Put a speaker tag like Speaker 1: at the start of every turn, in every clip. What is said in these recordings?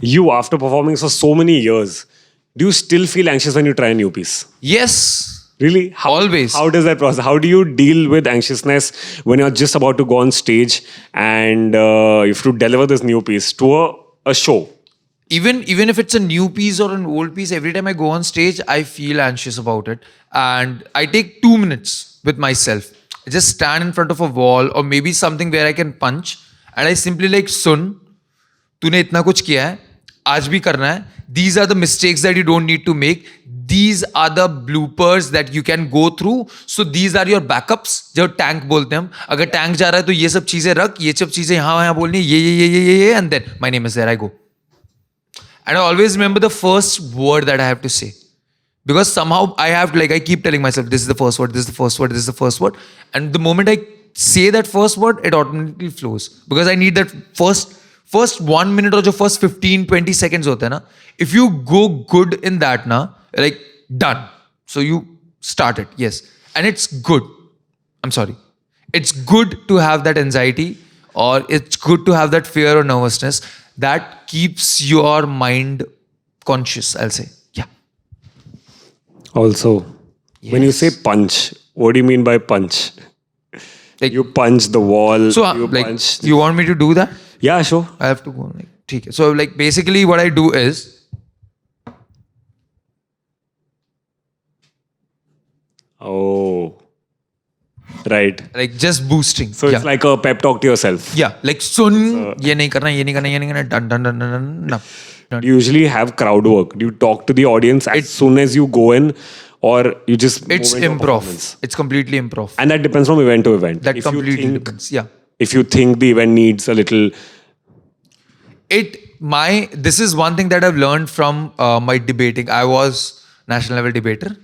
Speaker 1: You, after performing for so many years, do you still feel anxious when you try a new piece?
Speaker 2: Yes.
Speaker 1: Really?
Speaker 2: Always.
Speaker 1: How does that process? How do you deal with anxiousness when you're just about to go on stage and you have to deliver this new piece to a show?
Speaker 2: Even if it's a new piece or an old piece, every time I go on stage, I feel anxious about it. And I take 2 minutes with myself. I just stand in front of a wall or maybe something where I can punch. And I simply like, sun, तूने इतना कुछ किया है, आज भी करना है. These are the mistakes that you don't need to make. These are the bloopers that you can go through. So these are your backups. जो टैंक बोलते हैं हम. अगर टैंक जा रहा है तो ये सब चीजें रख, ये सब चीजें यहाँ बोलनी है, ये, and then my name is there, I go. And I always remember the first word that I have to say. Because somehow I keep telling myself, this is the first word, this is the first word, this is the first word. And the moment I say that first word, it automatically flows. Because I need that first 1 minute or the first 15-20 seconds hota hai na. If you go good in that na, like done. So you start it, yes. And it's good. I'm sorry. It's good to have that anxiety or it's good to have that fear or nervousness. That keeps your mind conscious, I'll say. Yeah.
Speaker 1: Also, when you say punch, what do you mean by punch?
Speaker 2: Like,
Speaker 1: you punch the wall.
Speaker 2: So,
Speaker 1: you
Speaker 2: like,
Speaker 1: punch.
Speaker 2: you want me to do that?
Speaker 1: Yeah, sure.
Speaker 2: I have to go. Like, okay. So, like, basically, what I do is.
Speaker 1: Oh. Right.
Speaker 2: Like, just boosting.
Speaker 1: So it's like a pep talk to yourself.
Speaker 2: Yeah. Like, sun, ye nahi karna, done.
Speaker 1: Do you usually have crowd work? Do you talk to the audience as soon as you go in, or you just
Speaker 2: it's
Speaker 1: move into a
Speaker 2: improv.
Speaker 1: performance?
Speaker 2: It's completely improv.
Speaker 1: And that depends from event to event.
Speaker 2: That completely depends. Yeah.
Speaker 1: If you think the event needs a little...
Speaker 2: This is one thing that I've learned from my debating. I was national level debater.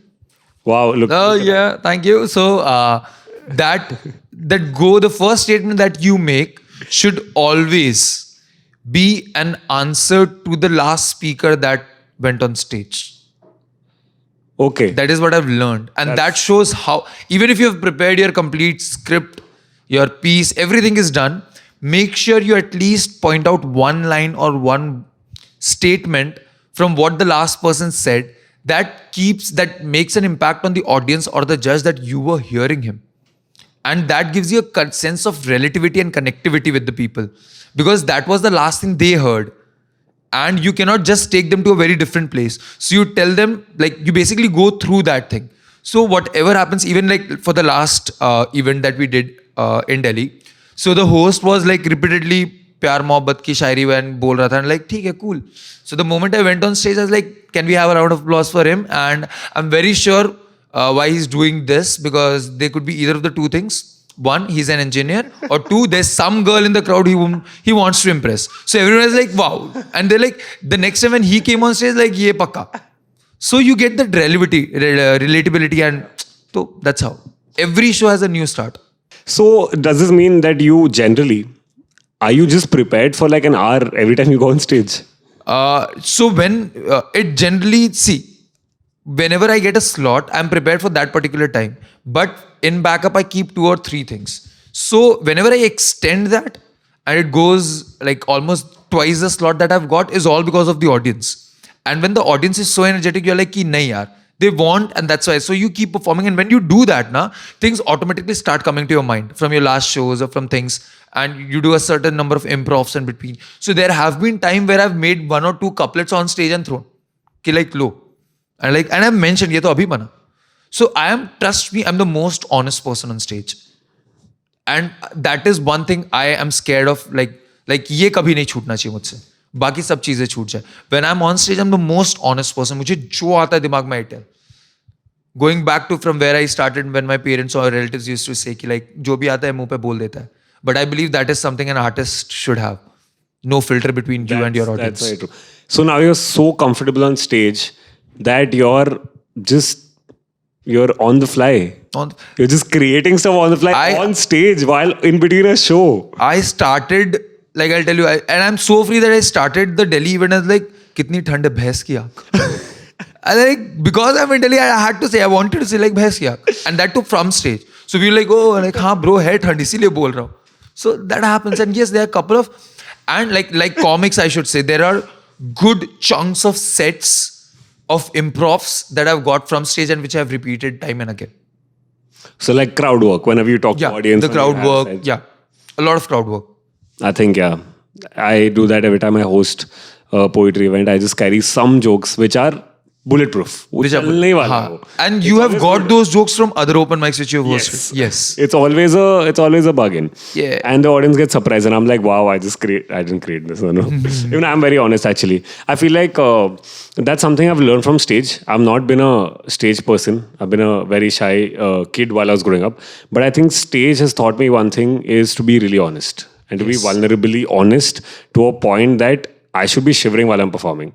Speaker 1: Wow, look.
Speaker 2: Oh, yeah. Thank you. So, the first statement that you make should always be an answer to the last speaker that went on stage.
Speaker 1: Okay.
Speaker 2: That is what I've learned. And that shows how, even if you have prepared your complete script, your piece, everything is done, make sure you at least point out one line or one statement from what the last person said that makes an impact on the audience or the judge that you were hearing him. And that gives you a sense of relativity and connectivity with the people. Because that was the last thing they heard. And you cannot just take them to a very different place. So you tell them, like, you basically go through that thing. So whatever happens, even like for the last event that we did in Delhi. So the host was like repeatedly प्यार मोहब्बत की शायरी van बोल रहा था and like ठीक है cool. So the moment I went on stage, I was like, can we have a round of applause for him? And I'm very sure why he's doing this, because they could be either of the two things. One, he's an engineer, or two, there's some girl in the crowd he wants to impress. So everyone is like, wow. And they're like, the next time when he came on stage, like, ye pakka. So you get that relatability, and so that's how. Every show has a new start.
Speaker 1: So does this mean that you generally, are you just prepared for like an hour every time you go on stage?
Speaker 2: So when it generally, whenever I get a slot, I'm prepared for that particular time. But in backup, I keep 2 or 3 things. So whenever I extend that and it goes like almost twice the slot that I've got, is all because of the audience. And when the audience is so energetic, you're like, ki nahi yaar. They want, and that's why. So you keep performing. And when you do that, things automatically start coming to your mind from your last shows or from things. And you do a certain number of improvs in between. So there have been times where I've made 1 or 2 couplets on stage and thrown. Ki like low. And I've mentioned, ye to abhi bana. So trust me, I'm the most honest person on stage. And that is one thing I am scared of, like ye kabhi nahi chhutna chahiye mujhse. Baki sab cheeze chhoot jaye. When I'm on stage, I'm the most honest person. Mujhe jo aata hai dimag mein I tell. Going back to from where I started, when my parents or relatives used to say ki like jo bhi aata hai muh pe bol deta hai. But I believe that is something an artist should have. No filter between you and your audience.
Speaker 1: That's very true. So now you're so comfortable on stage that you're on the fly. You're just creating stuff on the fly on stage while in between a show.
Speaker 2: I started, like I'll tell you, and I'm so free that I started the Delhi event as like, kitni thand hai bhais ki aankh. Because I'm in Delhi, I wanted to say like bhais ki aankh. And that too from stage. So we were like, oh, like, haan bro, hai thand, isliye bol raha hu. So that happens. And yes, there are a couple of, and like comics, I should say, there are good chunks of sets of improvs that I've got from stage and which I've repeated time and again.
Speaker 1: So like crowd work, whenever you talk to
Speaker 2: Yeah,
Speaker 1: audience.
Speaker 2: the
Speaker 1: and you
Speaker 2: crowd
Speaker 1: have
Speaker 2: work.
Speaker 1: sets.
Speaker 2: Yeah, a lot of crowd work.
Speaker 1: I think, yeah. I do that every time I host a poetry event. I just carry some jokes which are bulletproof.
Speaker 2: Which are-
Speaker 1: चलने वाला
Speaker 2: हाँ.
Speaker 1: वो.
Speaker 2: And
Speaker 1: It's
Speaker 2: you have
Speaker 1: always
Speaker 2: got
Speaker 1: good.
Speaker 2: those jokes from other open mics which you have hosted. Yes.
Speaker 1: It's always a bargain.
Speaker 2: Yeah.
Speaker 1: And the audience gets surprised, and I'm like, wow, I didn't create this. No. Even I'm very honest, actually. I feel like that's something I've learned from stage. I've not been a stage person. I've been a very shy kid while I was growing up. But I think stage has taught me one thing is to be really honest and to be vulnerably honest to a point that I should be shivering while I'm performing.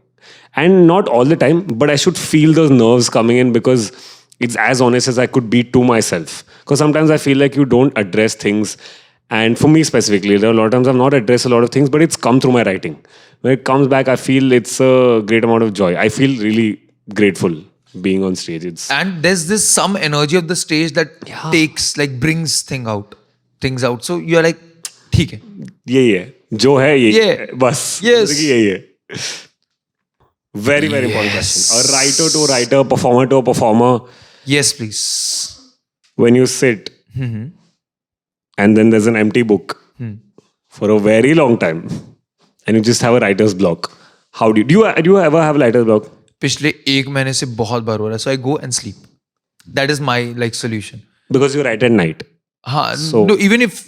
Speaker 1: And not all the time, but I should feel those nerves coming in because it's as honest as I could be to myself. Because sometimes I feel like you don't address things. And for me specifically, there are a lot of times I've not addressed a lot of things, but it's come through my writing. When it comes back, I feel it's a great amount of joy. I feel really grateful being on stage. It's
Speaker 2: And there's this some energy of the stage that brings things out. So you're like, ठीक है.
Speaker 1: यही है जो है यही
Speaker 2: Yeah.
Speaker 1: है बस
Speaker 2: Yes.
Speaker 1: जिंदगी यही है. Very important question. A writer to a writer, performer to a performer.
Speaker 2: Yes, please.
Speaker 1: When you sit and then there's an empty book for a very long time and you just have a writer's block. How do you ever have a writer's block?
Speaker 2: पिछले 1 महीने से बहुत बार हो रहा है. So I go and sleep. That is my solution.
Speaker 1: Because you write at night.
Speaker 2: हाँ,
Speaker 1: So-
Speaker 2: no, even if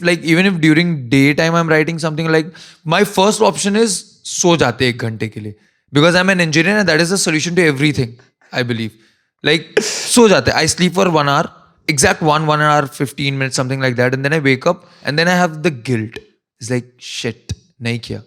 Speaker 2: during daytime I'm writing something, like my first option is सो जाते 1 घंटे के लिए, because I'm an engineer and that is the solution to everything, I believe. Like सो जाते, I sleep for 1 hour, exact 1 hour 15 minutes, something like that, and then I wake up and then I have the guilt. It's like shit, नहीं किया.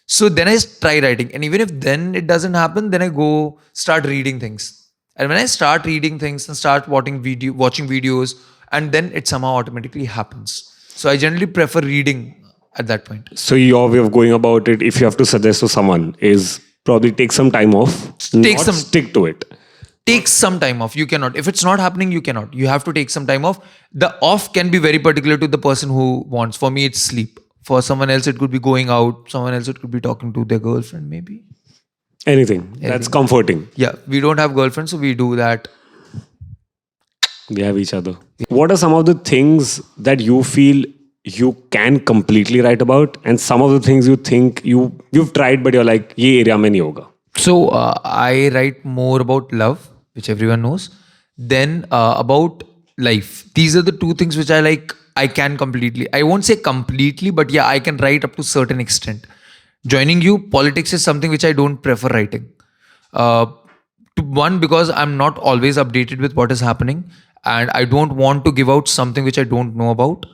Speaker 2: So then I try writing, and even if then it doesn't happen, then I go start reading things. And when I start reading things and start watching videos, and then it somehow automatically happens. So I generally prefer reading at that point.
Speaker 1: So your way of going about it, if you have to suggest to someone, is probably take some time off. Stick to it.
Speaker 2: Take some time off. You cannot. If it's not happening, you cannot. You have to take some time off. The off can be very particular to the person who wants. For me, it's sleep. For someone else, it could be going out. Someone else, it could be talking to their girlfriend, maybe.
Speaker 1: Anything. That's comforting.
Speaker 2: Yeah, we don't have girlfriends, so we do that.
Speaker 1: We have each other. What are some of the things that you feel you can completely write about, and some of the things you think you've tried but you're like, ये area में नहीं होगा?
Speaker 2: So I write more about love, which everyone knows, then about life. These are the two things which I can completely. I won't say completely, but yeah, I can write up to certain extent. Joining you, politics is something which I don't prefer writing. One, because I'm not always updated with what is happening, and I don't want to give out something which I don't know about.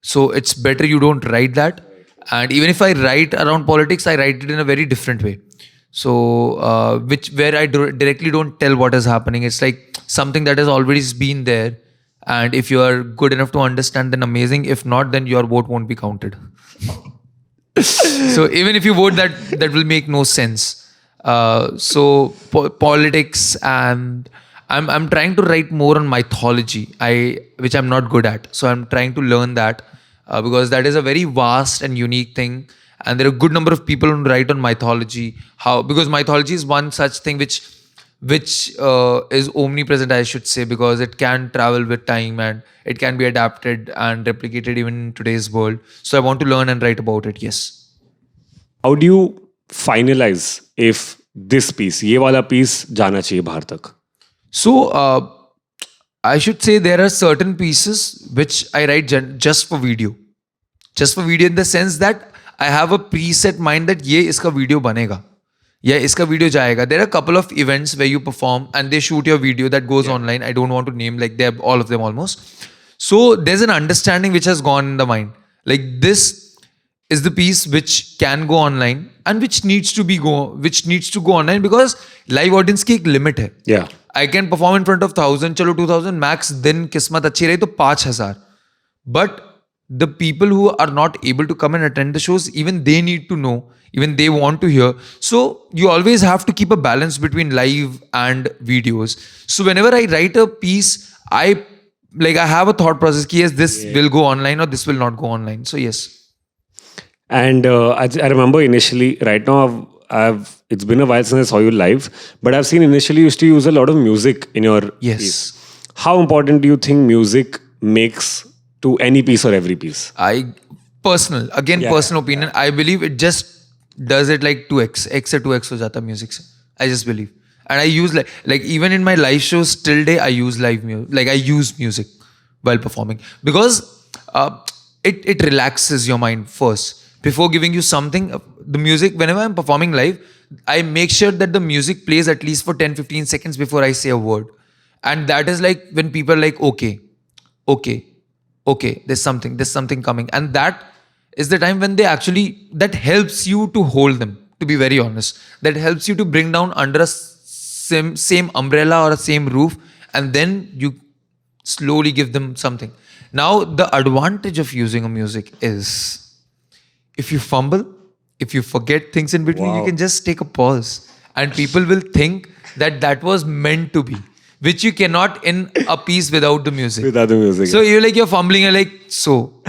Speaker 2: So it's better you don't write that. And even if I write around politics, I write it in a very different way. So where I directly don't tell what is happening. It's like something that has always been there. And if you are good enough to understand, then amazing. If not, then your vote won't be counted. So even if you vote, that will make no sense. So politics, and I'm trying to write more on mythology, which I'm not good at. So I'm trying to learn that because that is a very vast and unique thing. And there are a good number of people who write on mythology. Because mythology is one such thing which is omnipresent, I should say, because it can travel with time and it can be adapted and replicated even in today's world. So I want to learn and write about it. Yes.
Speaker 1: How do you finalize if this piece, ये वाला piece जाना चाहिए बाहर तक?
Speaker 2: So I should say there are certain pieces which I write just for video. Just for video in the sense that I have a preset mind that ये इसका video बनेगा. Yeah, iska video jayega. There are a couple of events where you perform and they shoot your video that goes online. I don't want to name, like they're all of them almost. So there's an understanding which has gone in the mind. Like this is the piece which can go online and which needs to go online because live audience की एक limit है.
Speaker 1: Yeah.
Speaker 2: I can perform in front of 1,000, चलो 2,000 max. Then किस्मत अच्छी रही तो 5,000. But the people who are not able to come and attend the shows, even they need to know, even they want to hear. So you always have to keep a balance between live and videos. So whenever I write a piece, I have a thought process, yes, this will go online or this will not go online. So yes.
Speaker 1: And I remember initially, right now it's been a while since I saw you live, but I've seen initially you used to use a lot of music in your
Speaker 2: Yes.
Speaker 1: piece. How important do you think music makes to any piece or every piece?
Speaker 2: Personal
Speaker 1: Yeah,
Speaker 2: personal opinion, I believe it just does it like 2x x से 2x हो जाता music से. I just believe, and I use like even in my live shows till day I use live music, like I use music while performing because it relaxes your mind first before giving you something. The music, whenever I'm performing live, I make sure that the music plays at least for 10-15 seconds before I say a word, and that is like when people are like okay, there's something coming, and that is the time when they actually, that helps you to hold them, to be very honest, that helps you to bring down under a same umbrella or a same roof, and then you slowly give them something. Now the advantage of using a music is, if you fumble, if you forget things in between, you
Speaker 1: Wow.
Speaker 2: can just take a pause, and people will think that that was meant to be, which you cannot in a piece without the music.
Speaker 1: Without the music.
Speaker 2: So you're fumbling, you're like, so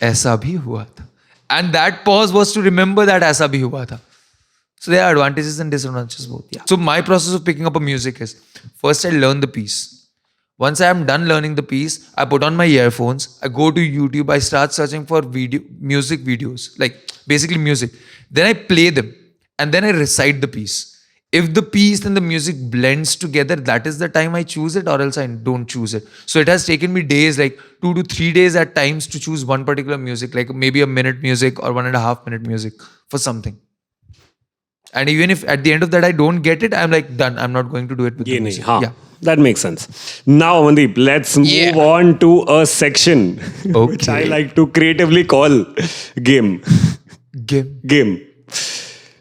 Speaker 2: ऐसा भी हुआ था, and that pause was to remember that ऐसा भी हुआ था. So there are advantages and disadvantages both. Yeah. So my process of picking up a music is, first I learn the piece. Once I am done learning the piece, I put on my earphones, I go to YouTube, I start searching for music videos, like basically music. Then I play them, and then I recite the piece. If the piece and the music blends together, that is the time I choose it, or else I don't choose it. So it has taken me days, like 2 to 3 days at times, to choose one particular music, like maybe a minute music or 1.5 minute music for something. And even if at the end of that I don't get it, I'm like, done. I'm not going to do it with the
Speaker 1: Ye nahi,
Speaker 2: music.
Speaker 1: हाँ.
Speaker 2: Yeah.
Speaker 1: That makes sense. Now, Amandeep, let's move
Speaker 2: Yeah.
Speaker 1: on to a section which I
Speaker 2: Okay.
Speaker 1: like to creatively call game.
Speaker 2: Game.
Speaker 1: Game.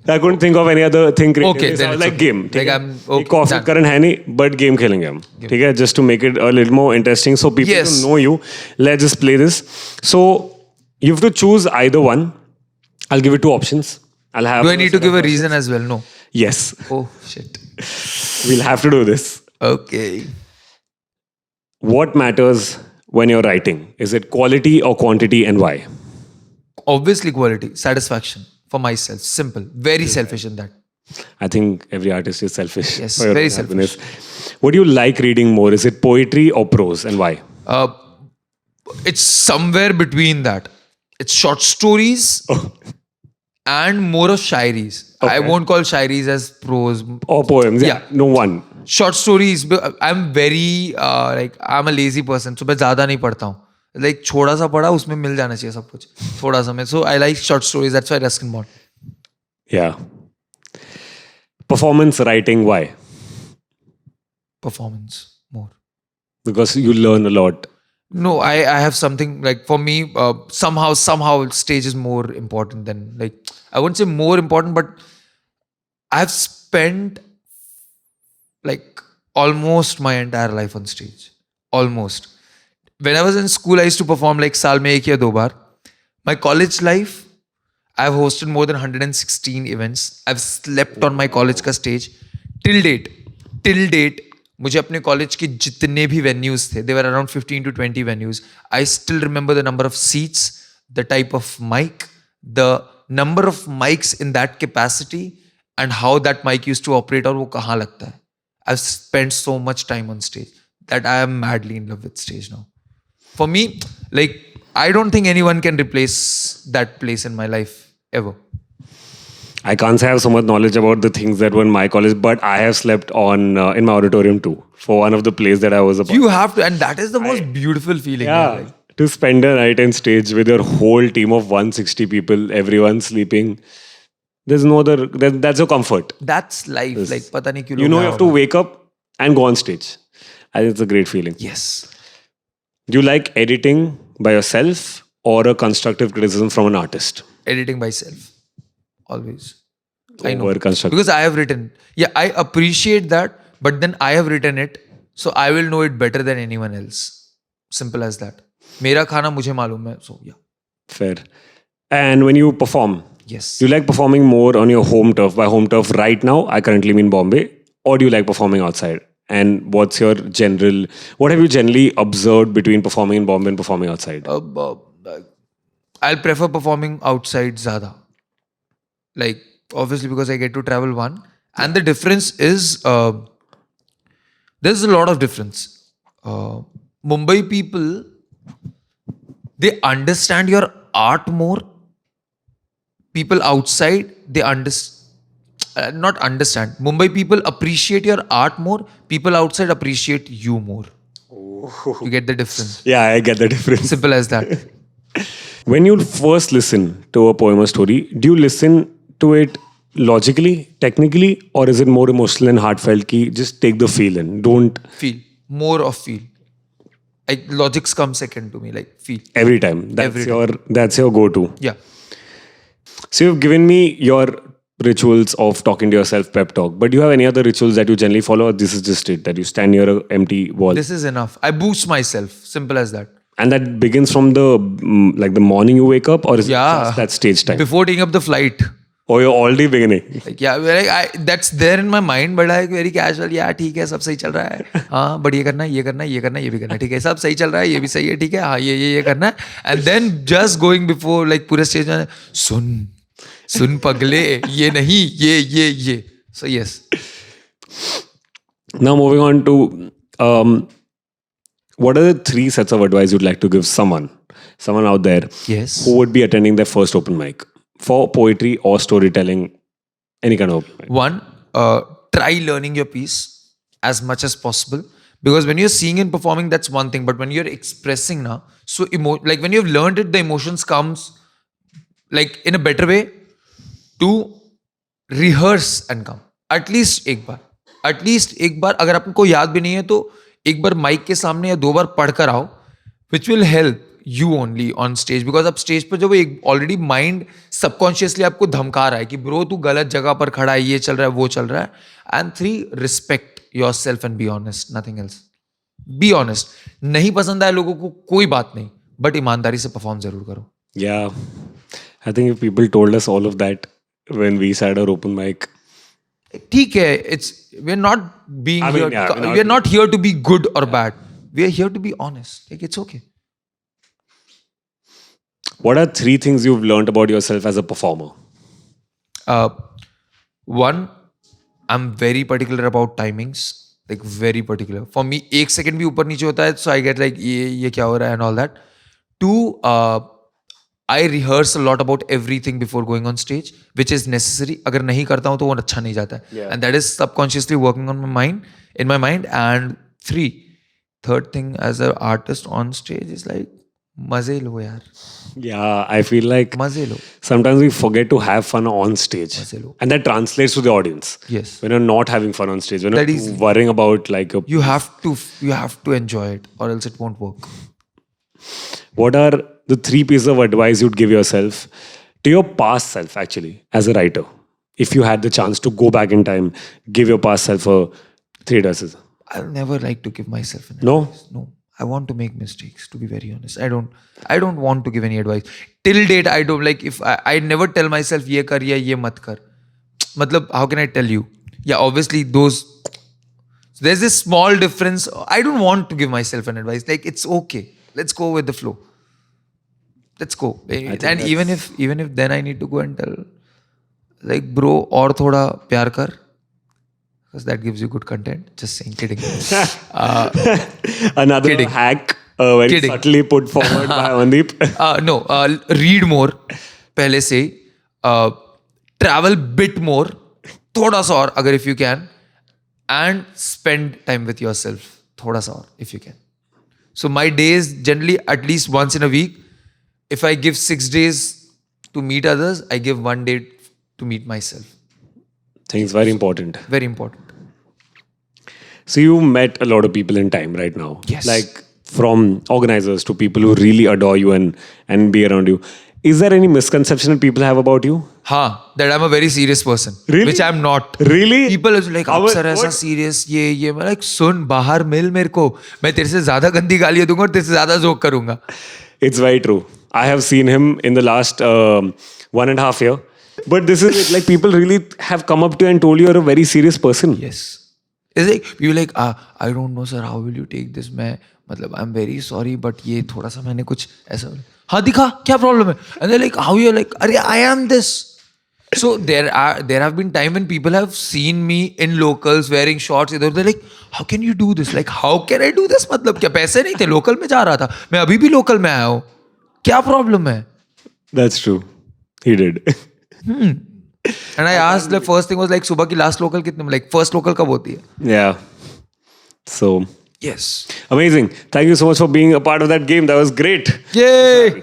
Speaker 1: I couldn't think of any other thing creatively.
Speaker 2: Okay,
Speaker 1: so I
Speaker 2: then
Speaker 1: was
Speaker 2: it's
Speaker 1: like
Speaker 2: okay.
Speaker 1: game.
Speaker 2: Like
Speaker 1: ठीक है?
Speaker 2: I'm okay,
Speaker 1: एक off
Speaker 2: done.
Speaker 1: current है नहीं, but game खेलेंगे हम. ठीक है? Just to make it a little more interesting, so people
Speaker 2: Yes.
Speaker 1: to know you. Let's just play this. So you have to choose either one. I'll give you 2 options. I'll have.
Speaker 2: Do I need to give a reason as well? No.
Speaker 1: Yes.
Speaker 2: Oh, shit.
Speaker 1: We'll have to do this.
Speaker 2: Okay.
Speaker 1: What matters when you're writing? Is it quality or quantity, and why?
Speaker 2: Obviously, quality, satisfaction for myself. Simple. Very selfish in that.
Speaker 1: I think every artist is selfish.
Speaker 2: Yes,
Speaker 1: for your
Speaker 2: very
Speaker 1: own happiness. What do you like reading more? Is it poetry or prose, and why?
Speaker 2: It's somewhere between that. It's short stories and more of shairis. I
Speaker 1: Okay.
Speaker 2: won't call shairis as prose.
Speaker 1: Or poems?
Speaker 2: Yeah.
Speaker 1: No one.
Speaker 2: Short stories. I'm very I'm a lazy person. So मैं ज़्यादा नहीं पढ़ता हूँ. Like छोटा सा पढ़ा, उसमें मिल जाना चाहिए सब कुछ. थोड़ा सा में. So I like short stories. That's why Ruskin Bond.
Speaker 1: Yeah. Performance writing, why?
Speaker 2: Performance more.
Speaker 1: Because you learn a lot.
Speaker 2: No, I have something like, for me, somehow stage is more important than, like, I wouldn't say more important, but I've spent like almost my entire life on stage. Almost. When I was in school, I used to perform like saal mein ek ya do baar. My college life, I've hosted more than 116 events. I've slept on my college ka stage. Till date, मुझे अपने college के जितने भी venues थे, they were around 15 to 20 venues. I still remember the number of seats, the type of mic, the number of mics in that capacity, and how that mic used to operate, और वो कहाँ लगता है. I've spent so much time on stage that I am madly in love with stage now. For me, like, I don't think anyone can replace that place in my life ever.
Speaker 1: I can't say I have so much knowledge about the things that were in my college, but I have slept on in my auditorium too for one of the plays that I was a part.
Speaker 2: You have to, and that is the most beautiful feeling.
Speaker 1: Yeah.
Speaker 2: Like,
Speaker 1: To spend a night on stage with your whole team of 160 people, everyone sleeping. There's no other. That's your comfort.
Speaker 2: that's life. Like, पता नहीं क्यों
Speaker 1: You
Speaker 2: लोग
Speaker 1: know you
Speaker 2: यहाँ
Speaker 1: have to wake up and go on stage. I think it's a great feeling.
Speaker 2: Yes.
Speaker 1: Do you like editing by yourself or a constructive criticism from an artist?
Speaker 2: Editing myself. Always. I know.
Speaker 1: Over constructive.
Speaker 2: Because I have written. Yeah, I appreciate that, but then I have written it, so I will know it better than anyone else. Simple as that. मेरा खाना मुझे मालूम है. So, yeah.
Speaker 1: Fair. And when you perform,
Speaker 2: Yes.
Speaker 1: do you like performing more on your home turf? By home turf, right now, I currently mean Bombay. Or do you like performing outside? And what have you generally observed between performing in Bombay and performing outside?
Speaker 2: I'll prefer performing outside ज़्यादा. like obviously because I get to travel one, and the difference is there's a lot of difference. Mumbai people, they understand your art more. People outside, they not understand. Mumbai people appreciate your art more. People outside appreciate you more. You get the difference.
Speaker 1: Yeah, I get the difference.
Speaker 2: Simple as that.
Speaker 1: When you first listen to a poem or story, do you listen to it logically, technically, or is it more emotional and heartfelt? Ki just take the feel in. Don't
Speaker 2: Feel. More of feel. Logics come second to me. Like feel.
Speaker 1: every time.
Speaker 2: Every time.
Speaker 1: That's your go-to.
Speaker 2: Yeah.
Speaker 1: So you've given me your rituals of talking to yourself, pep talk. But do you have any other rituals that you generally follow? Or this is just it, that you stand near an empty wall?
Speaker 2: This is enough. I boost myself. Simple as that.
Speaker 1: And that begins from the like the morning you wake up, or is it
Speaker 2: Yeah.
Speaker 1: just that stage time?
Speaker 2: Before taking up the flight.
Speaker 1: Or you're already beginning?
Speaker 2: Like, yeah, that's there in my mind, but like very casual. Yeah, ठीक है, सब सही चल रहा है. हाँ, but ये करना, ये करना, ये करना, ये भी करना. ठीक है, सब सही चल रहा है, ये भी सही है, ठीक है. हाँ, ये करना है. And then just going before like पूरे stage में सुन पगले, ये नहीं, ये. So yes.
Speaker 1: Now moving on to what are the 3 sets of advice you'd like to give someone out there
Speaker 2: Yes.
Speaker 1: who would be attending their first open mic for poetry or storytelling, any kind of open mic?
Speaker 2: One, try learning your piece as much as possible, because when you're seeing and performing, that's one thing, but when you're expressing now, so like when you've learned it, the emotions comes like in a better way to rehearse and come. At least एक बार अगर आपको याद भी नहीं है तो एक बार mic के सामने या 2 बार पढ़ कर आओ, which will help you only on stage, because अब स्टेज पर जब एक ऑलरेडी माइंड सबकॉन्शियसली आपको धमका रहा है कि ब्रो तू गलत जगह पर खड़ा है, ये चल रहा है, वो चल रहा है. And 3, respect yourself and be honest, nothing else. Be honest. नहीं पसंद आए लोगों को कोई बात नहीं, बट ईमानदारी से परफॉर्म जरूर करो.
Speaker 1: Yeah, I think if people told us all of that when we sat our open mic,
Speaker 2: ठीक है, we're not being
Speaker 1: I mean,
Speaker 2: here,
Speaker 1: yeah,
Speaker 2: we're not here to be good or bad. We are here to be honest. Like, it's okay.
Speaker 1: what are 3 things you've learned about yourself as a performer?
Speaker 2: One, I'm very particular about timings. Like very particular. For me, 1 second भी ऊपर नीचे होता है, so I get like ये क्या हो रहा है and all that. 2, I rehearse a lot about everything before going on stage, which is necessary. अगर नहीं करता हूँ तो वो अच्छा नहीं जाता है.
Speaker 1: Yeah.
Speaker 2: And that is subconsciously working on in my mind. And 3, third thing as an artist on stage is like मजे लो यार.
Speaker 1: Yeah, I feel like
Speaker 2: मजे लो.
Speaker 1: sometimes we forget to have fun on stage,
Speaker 2: मजे लो.
Speaker 1: and that translates to the audience.
Speaker 2: Yes.
Speaker 1: When you're not having fun on stage, when
Speaker 2: That
Speaker 1: you're
Speaker 2: is-
Speaker 1: worrying about like
Speaker 2: You have to enjoy it, or else it won't work.
Speaker 1: what are the 3 pieces of advice you'd give yourself to your past self, actually, as a writer? If you had the chance to go back in time, give your past self a 3 advices.
Speaker 2: I'll never like to give myself an
Speaker 1: No?
Speaker 2: advice. No. I want to make mistakes, to be very honest. I don't want to give any advice. Till date, I don't like, if I never tell myself ye kar ya ye mat kar. Matlab, how can I tell you? Yeah, obviously there's this small difference. I don't want to give myself an advice. Like, it's okay. Let's go with the flow. Let's go. And even if then I need to go and tell, like, bro, और थोड़ा प्यार कर, because that gives you good content. Just saying, kidding.
Speaker 1: Another
Speaker 2: Kidding.
Speaker 1: hack very
Speaker 2: Kidding.
Speaker 1: subtly put forward by Amandeep.
Speaker 2: No, read more. पहले से travel bit more. थोड़ा सा और अगर if you can, and spend time with yourself. थोड़ा सा और if you can. So my days generally at least once in a week. If I give 6 days to meet others, I give 1 day to meet myself.
Speaker 1: I think it's very important.
Speaker 2: Very important.
Speaker 1: So you met a lot of people in time right now.
Speaker 2: Yes.
Speaker 1: Like from organizers to people who really adore you and be around you. Is there any misconception that people have about you?
Speaker 2: हाँ, that I'm a very serious person.
Speaker 1: Really?
Speaker 2: Which I'm not.
Speaker 1: Really?
Speaker 2: People are like, आप sir ऐसा
Speaker 1: what?
Speaker 2: serious ये मैं like, सुन बाहर मिल मेरे को, मैं तेरे से ज़्यादा गंदी गालियाँ दूंगा और तेरे से ज़्यादा जोक करूंगा.
Speaker 1: It's very true. I have seen him in the last 1.5 year. But this is it. Like people really have come up to you and told you you're a very serious person.
Speaker 2: Yes. It's like, you're like, I don't know sir, how will you take this? मैं मतलब I'm very sorry, but ये थोड़ा सा मैंने कुछ ऐसा, हाँ दिखा, क्या प्रॉब्लम है? And they're like, how you're like, अरे I am this. So there have been time when people have seen me in locals wearing shorts. They're like, how can you do this? Like, how can I do this? मतलब क्या पैसे नहीं थे? Local में जा रहा था. मैं अभी भी लोकल में आया हूँ. क्या problem है?
Speaker 1: That's true. He did.
Speaker 2: And I asked, the first thing was like, सुबह की last local कितने में? Like, first local कब होती है?
Speaker 1: Yeah. So
Speaker 2: Yes.
Speaker 1: amazing. Thank you so much for being a part of that game. That was great.
Speaker 2: Yay!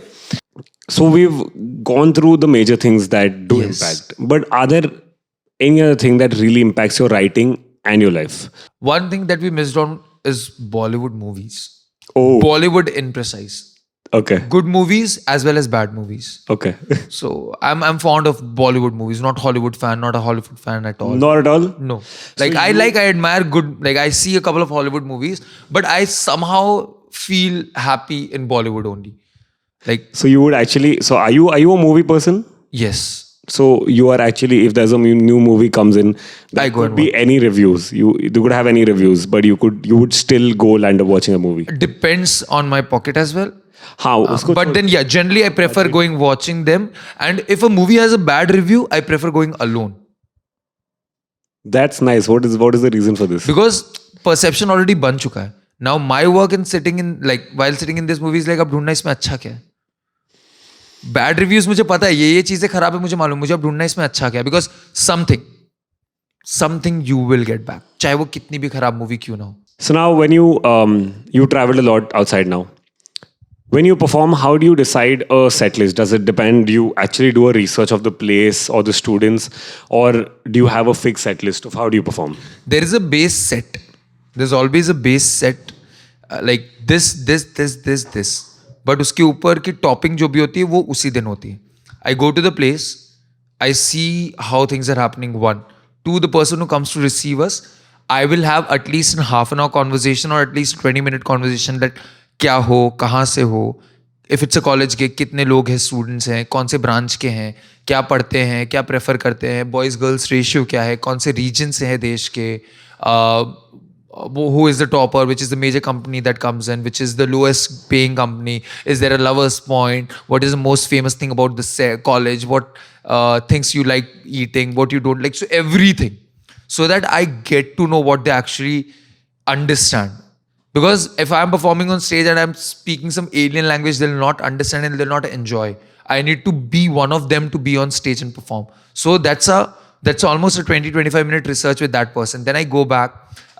Speaker 1: So we've gone through the major things that do
Speaker 2: Yes.
Speaker 1: impact. But are there any other thing that really impacts your writing and your life?
Speaker 2: One thing that we missed on is Bollywood movies.
Speaker 1: Oh,
Speaker 2: Bollywood in precise.
Speaker 1: okay.
Speaker 2: Good movies as well as bad movies.
Speaker 1: Okay.
Speaker 2: So I'm fond of Bollywood movies, not Hollywood fan, not a Hollywood fan at all.
Speaker 1: Not at all?
Speaker 2: No. Like I admire good, like I see a couple of Hollywood movies, but I somehow feel happy in Bollywood only. Like,
Speaker 1: So you would actually, so are you a movie person?
Speaker 2: yes.
Speaker 1: So you are actually, if there's a new movie comes in, there
Speaker 2: I go
Speaker 1: could
Speaker 2: and
Speaker 1: be any reviews. You could have any reviews, but you would still go land up watching a movie.
Speaker 2: Depends on my pocket as well.
Speaker 1: How?
Speaker 2: But then yeah, generally I prefer going watching them. And if a movie has a bad review, I prefer going alone.
Speaker 1: That's nice. What is the reason for this?
Speaker 2: Because perception already बन चुका है. Now my work in sitting in, like while sitting in this movie is like, अब ढूंढना इसमें अच्छा क्या है. Bad reviews मुझे पता है, ये चीजें खराब है मुझे मालूम, मुझे अब ढूंढना इसमें अच्छा क्या है. Because something you will get back. चाहे वो कितनी भी खराब मूवी क्यों ना हो.
Speaker 1: So now when you travel a lot outside now, when you perform, how do you decide a set list? Does it depend? Do you actually do a research of the place or the students, or do you have a fixed set list of how do you perform?
Speaker 2: There is a base set. There's always a base set, like this. But उसके ऊपर की topping जो भी होती है वो उसी दिन होती है. I go to the place, I see how things are happening. 1, 2, the person who comes to receive us, I will have at least a half an hour conversation or at least 20-minute conversation that क्या हो, कहाँ से हो, if it's a college gig, कितने लोग हैं, students हैं, कौन से ब्रांच के हैं, क्या पढ़ते हैं, क्या प्रेफर करते हैं, बॉयज़ गर्ल्स रेशियो क्या है, कौन से रीजन से है देश के, who is the topper, which is the major company that comes in, which is the lowest paying company, is there a lover's point, what is the most famous thing about the college, what things you like eating, what you don't like, so everything, so that I get to know what they actually understand. Because if I'm performing on stage and I'm speaking some alien language, they'll not understand and they'll not enjoy. I need to be one of them to be on stage and perform. So that's almost a 20-25 minute research with that person. Then I go back,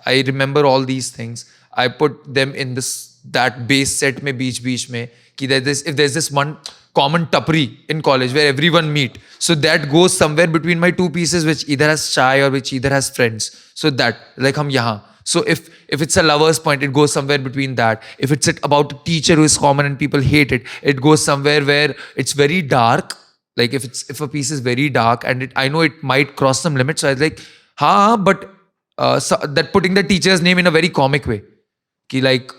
Speaker 2: I remember all these things. I put them in that base set mein beech mein ki if there's this one common tapri in college where everyone meet. So that goes somewhere between my two pieces, which either has chai or which either has friends. So that, like hum yahan. So if it's a lover's point, it goes somewhere between that. If it's about a teacher who is common and people hate it, it goes somewhere where it's very dark. Like if a piece is very dark and I know it might cross some limits, so I was like, but so that putting the teacher's name in a very comic way. कि like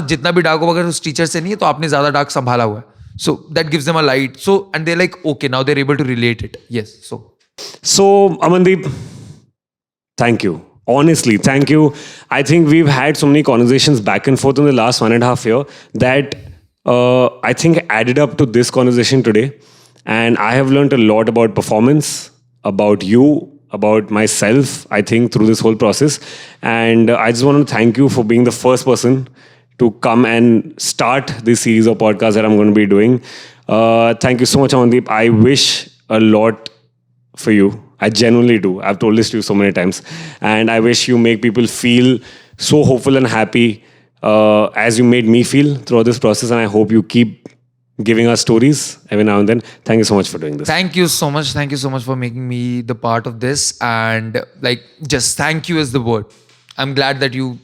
Speaker 2: जितना भी dark हो अगर उस teacher से नहीं है तो आपने ज़्यादा डार्क संभाला हुआ है. So that gives them a light. So and they're like, okay, now they're able to relate it. Yes. So
Speaker 1: Amandeep, thank you. Honestly, thank you. I think we've had so many conversations back and forth in the last 1.5 years that I think added up to this conversation today. And I have learned a lot about performance, about you, about myself, I think, through this whole process. And I just want to thank you for being the first person to come and start this series of podcasts that I'm going to be doing. Thank you so much, Amandeep. I wish a lot for you. I genuinely do. I've told this to you so many times. And I wish you make people feel so hopeful and happy as you made me feel throughout this process. And I hope you keep giving us stories every now and then. Thank you so much for doing this.
Speaker 2: Thank you so much. Thank you so much for making me the part of this. And like, just thank you is the word. I'm glad that you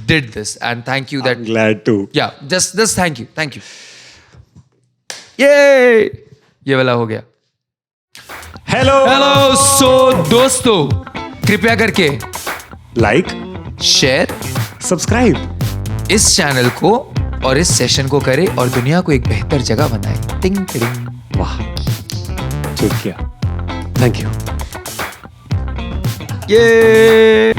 Speaker 2: did this. And thank you that...
Speaker 1: I'm glad too.
Speaker 2: Yeah, just thank you. Thank you. Yay! ये वाला हो गया.
Speaker 1: Hello!
Speaker 2: So दोस्तों, कृपया करके
Speaker 1: Like,
Speaker 2: share,
Speaker 1: subscribe
Speaker 2: इस channel को और इस सेशन को करें और दुनिया को एक बेहतर जगह बनाए. टिंग टिंग.
Speaker 1: वाह, शुक्रिया. Thank you.
Speaker 2: ये